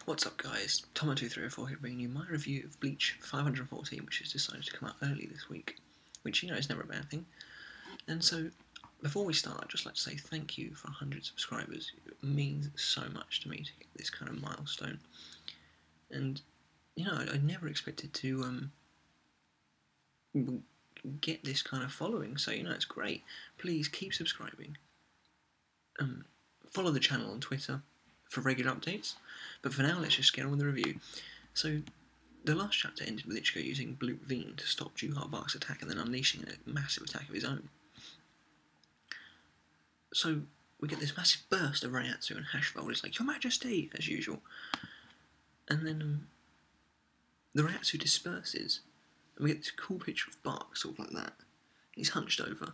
What's up guys, Tomo2304 here bringing you my review of Bleach 514, which has decided to come out early this week, which, is never a bad thing. And so, before we start, I'd just like to say thank you for 100 subscribers. It means so much to me to get this kind of milestone. And, I never expected to get this kind of following, so, it's great. Please keep subscribing. Follow the channel on Twitter for regular updates, but for now let's just get on with the review. So, the last chapter ended with Ichigo using Bleach Manga to stop Juha Bach's attack and then unleashing a massive attack of his own. So, we get this massive burst of Reiatsu and Hashfold is like, "Your Majesty," as usual. And then the Reiatsu disperses, and we get this cool picture of Bach, sort of like that. He's hunched over,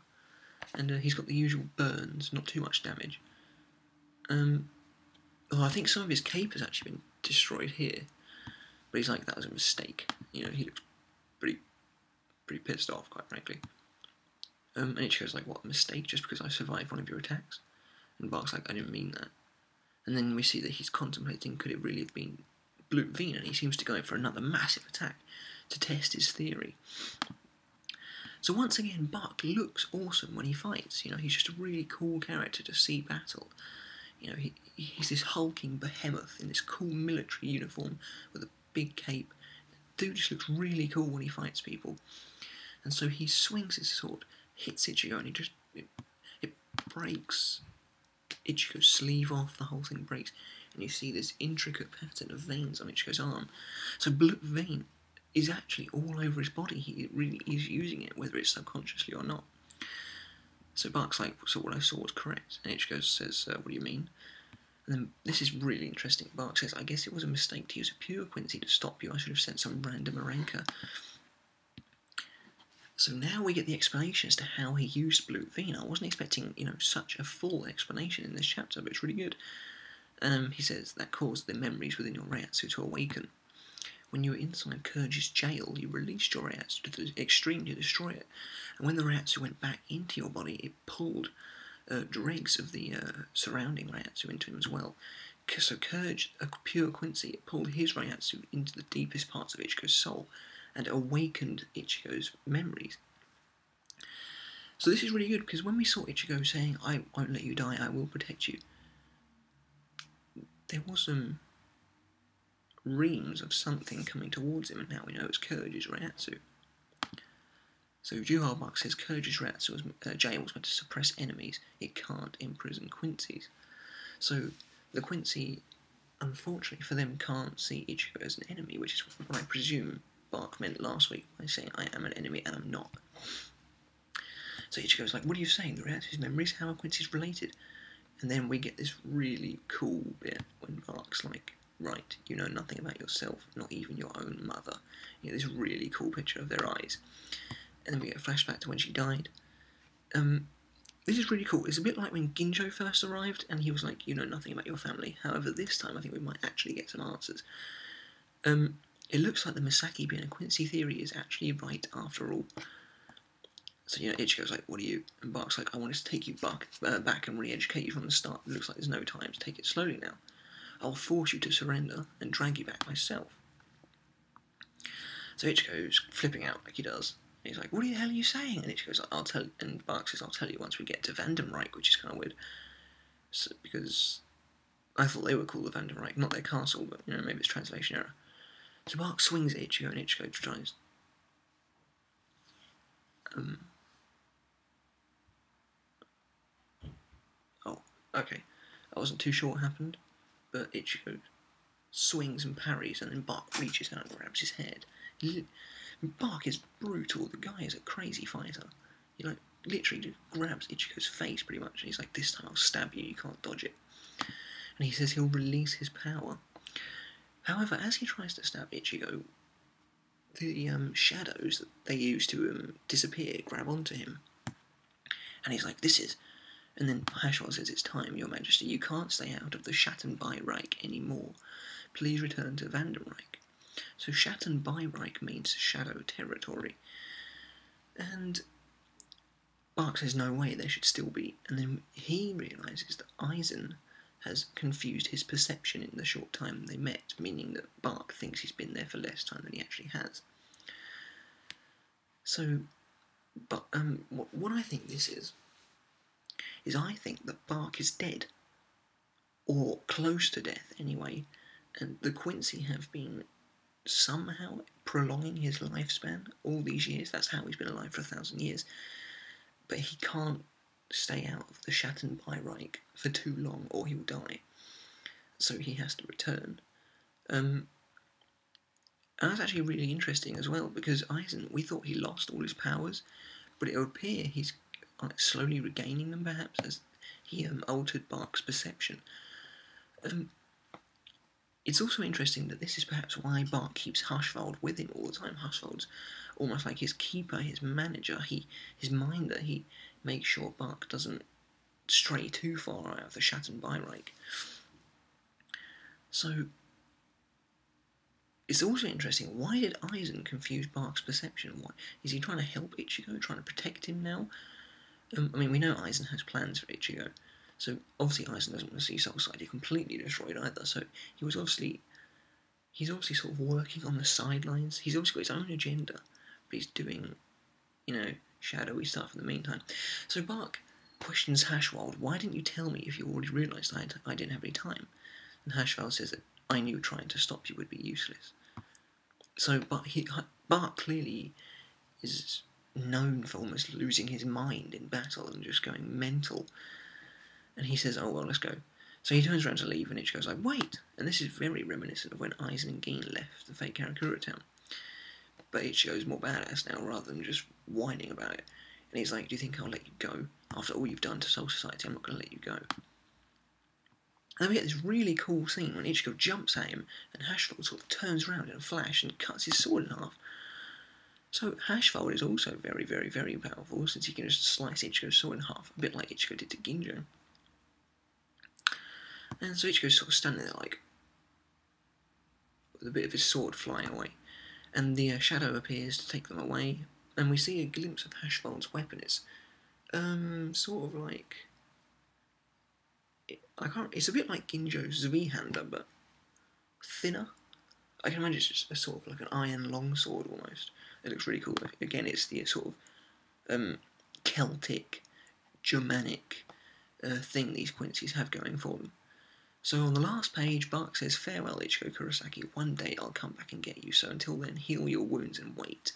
and he's got the usual burns, not too much damage. I think some of his cape has actually been destroyed here, but he's like, that was a mistake. He looks pretty pissed off, quite frankly. And Ichigo's like, what, a mistake just because I survived one of your attacks? And Bach's like, I didn't mean that. And then we see that he's contemplating, could it really have been Bleach Manga? And he seems to go for another massive attack to test his theory. So once again, Bach looks awesome when he fights. He's just a really cool character to see battle. He's this hulking behemoth in this cool military uniform with a big cape. Dude just looks really cool when he fights people. And so he swings his sword, hits Ichigo, and it breaks Ichigo's sleeve off, the whole thing breaks, and you see this intricate pattern of veins on Ichigo's arm. So Bleach Manga is actually all over his body. He really is using it, whether it's subconsciously or not. So Bach's like, so what I saw was correct. And Ichigo says, what do you mean? And then this is really interesting. Bach says, I guess it was a mistake to use a pure Quincy to stop you. I should have sent some random Aranka. So now we get the explanation as to how he used Bleach Manga. I wasn't expecting, such a full explanation in this chapter, but it's really good. He says, that caused the memories within your Reiatsu to awaken. When you were inside Kurge's jail, you released your Reiatsu to the extreme to destroy it. And when the Reiatsu went back into your body, it pulled dregs of the surrounding Reiatsu into him as well. So Kurge, a pure Quincy, it pulled his Reiatsu into the deepest parts of Ichigo's soul and awakened Ichigo's memories. So this is really good, because when we saw Ichigo saying, I won't let you die, I will protect you, there was some reams of something coming towards him, and now we know it's Kurge's Reiatsu. So Juha Bach says Kurge's Reiatsu jail was meant to suppress enemies. It can't imprison Quincy's. So the Quincy, unfortunately for them, can't see Ichigo as an enemy, which is what I presume Bach meant last week by saying I am an enemy and I'm not. So Ichigo's like, what are you saying? The Reiatsu's memories? How are Quincy's related? And then we get this really cool bit when Bach's like, right, you know nothing about yourself, not even your own mother. This really cool picture of their eyes. And then we get a flashback to when she died. This is really cool. It's a bit like when Ginjo first arrived, and he was like, you know nothing about your family. However, this time I think we might actually get some answers. It looks like the Masaki being a Quincy theory is actually right after all. So, Ichigo's like, what are you? And Bach's like, I wanted to take you back and re-educate you from the start. It looks like there's no time to take it slowly now. I'll force you to surrender and drag you back myself. So Ichigo's flipping out like he does. And he's like, what the hell are you saying? And Ichigo's like, I'll tell you. And Bach says, I'll tell you once we get to Vandenreich, which is kind of weird. So, because I thought they were called the Vandenreich, not their castle, but, maybe it's translation error. So Bach swings at Ichigo, and Ichigo tries... Oh, okay. I wasn't too sure what happened, but Ichigo swings and parries, and then Bach reaches out and grabs his head. Bach is brutal. The guy is a crazy fighter. He literally just grabs Ichigo's face pretty much, and he's like, this time I'll stab you, you can't dodge it. And he says he'll release his power. However, as he tries to stab Ichigo, the shadows that they use to disappear grab onto him. And he's like, this is... And then Hashwell says, it's time, Your Majesty. You can't stay out of the Schattenbereich anymore. Please return to Vandenreich. So Schattenbereich means shadow territory. And Bach says, no way, there should still be. And then he realises that Aizen has confused his perception in the short time they met, meaning that Bach thinks he's been there for less time than he actually has. So, but what I think this is I think that Bach is dead, or close to death anyway, and the Quincy have been somehow prolonging his lifespan all these years. That's how he's been alive for 1,000 years. But he can't stay out of the Schattenbereich for too long or he'll die. So he has to return. And that's actually really interesting as well, because Eisen, we thought he lost all his powers, but it would appear he's slowly regaining them, perhaps, as he altered Bach's perception. It's also interesting that this is perhaps why Bach keeps Hirschfeld with him all the time. Hirschfeld's almost like his keeper, his manager, his minder. He makes sure Bach doesn't stray too far out of the Schattenbereich. So, it's also interesting, why did Eisen confuse Bach's perception? Why? Is he trying to help Ichigo, trying to protect him now? I mean, we know Eisen has plans for Ichigo, so obviously Eisen doesn't want to see Soul Society completely destroyed either, so he's obviously sort of working on the sidelines. He's obviously got his own agenda, but he's doing, shadowy stuff in the meantime. So Bach questions Hirschfeld, why didn't you tell me if you already realised I didn't have any time? And Hirschfeld says that I knew trying to stop you would be useless. So Bach clearly is known for almost losing his mind in battle and just going mental. And he says, oh, well, let's go. So he turns around to leave, and Ichigo's like, wait! And this is very reminiscent of when Eisen and Gin left the fake Karakura town. But Ichigo's more badass now, rather than just whining about it. And he's like, do you think I'll let you go? After all you've done to Soul Society, I'm not going to let you go. And then we get this really cool scene when Ichigo jumps at him, and Hirschfeld sort of turns around in a flash and cuts his sword in half. So Hirschfeld is also very, very, very powerful, since he can just slice Ichigo's sword in half, a bit like Ichigo did to Ginjo. And so Ichigo's sort of standing there like, with a bit of his sword flying away. And the shadow appears to take them away, and we see a glimpse of Hirschfeld's weapon. It's sort of like, it's a bit like Ginjo's Zweihander, but thinner. I can imagine it's just a sort of like an iron longsword almost. It looks really cool. Again, it's the sort of Celtic, Germanic thing these Quincy's have going for them. So on the last page, Bach says, farewell, Ichigo Kurosaki. One day I'll come back and get you, so until then, heal your wounds and wait.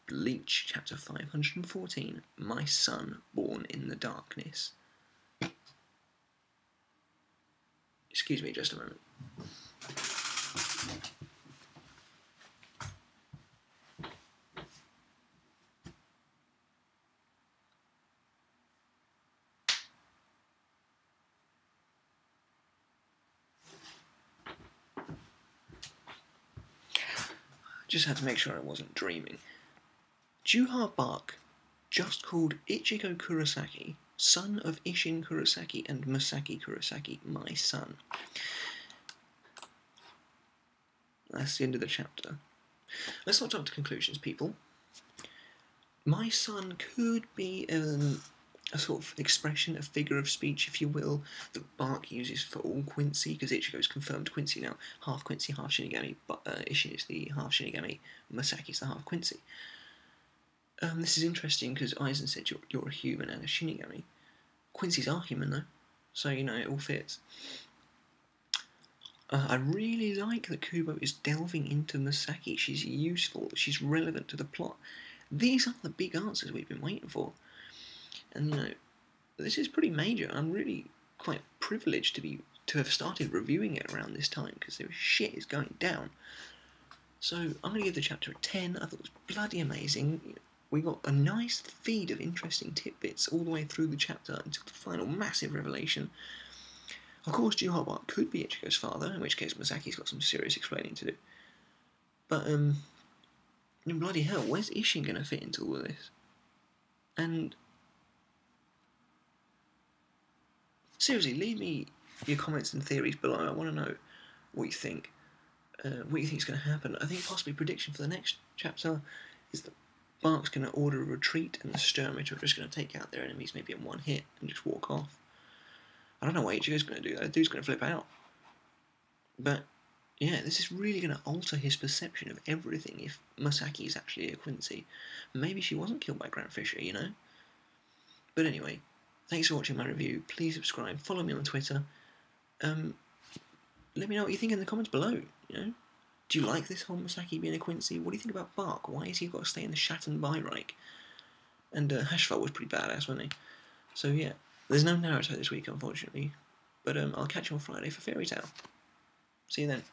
Bleach, chapter 514, My Son Born in the Darkness. Excuse me just a moment. Just had to make sure I wasn't dreaming. Juha Bach, just called Ichigo Kurosaki, son of Isshin Kurosaki and Masaki Kurosaki, my son. That's the end of the chapter. Let's not jump to conclusions, people. My son could be a sort of expression, a figure of speech, if you will, that Bach uses for all Quincy, because Ichigo's confirmed Quincy now, half Quincy, half Shinigami, but Isshin is the half Shinigami, Masaki's the half Quincy. This is interesting because Eisen said you're a human and a Shinigami. Quincy's are human though, so it all fits. I really like that Kubo is delving into Masaki. She's useful, she's relevant to the plot. These are the big answers we've been waiting for. And this is pretty major. I'm really quite privileged to have started reviewing it around this time, because there shit is going down. So I'm going to give the chapter a 10. I thought it was bloody amazing. We got a nice feed of interesting tidbits all the way through the chapter until the final massive revelation. Of course, Juha Bach could be Ichigo's father, in which case Masaki's got some serious explaining to do. But, bloody hell, where's Isshin going to fit into all of this? And seriously, leave me your comments and theories below. I want to know what you think. What you think is going to happen. I think possibly prediction for the next chapter is that Bach's going to order a retreat, and the Sturmit are just going to take out their enemies maybe in one hit and just walk off. I don't know what Ichigo's going to do. That dude's going to flip out. But yeah, this is really going to alter his perception of everything if Masaki is actually a Quincy. Maybe she wasn't killed by Grant Fisher, you know? But anyway, thanks for watching my review. Please subscribe, follow me on Twitter. Let me know what you think in the comments below, you know? Do you like this whole Masaki being a Quincy? What do you think about Bach? Why has he got to stay in the Schatten Bereich? And Hashfeld was pretty badass, wasn't he? So yeah, there's no Naruto this week, unfortunately. But I'll catch you on Friday for Fairy Tail. See you then.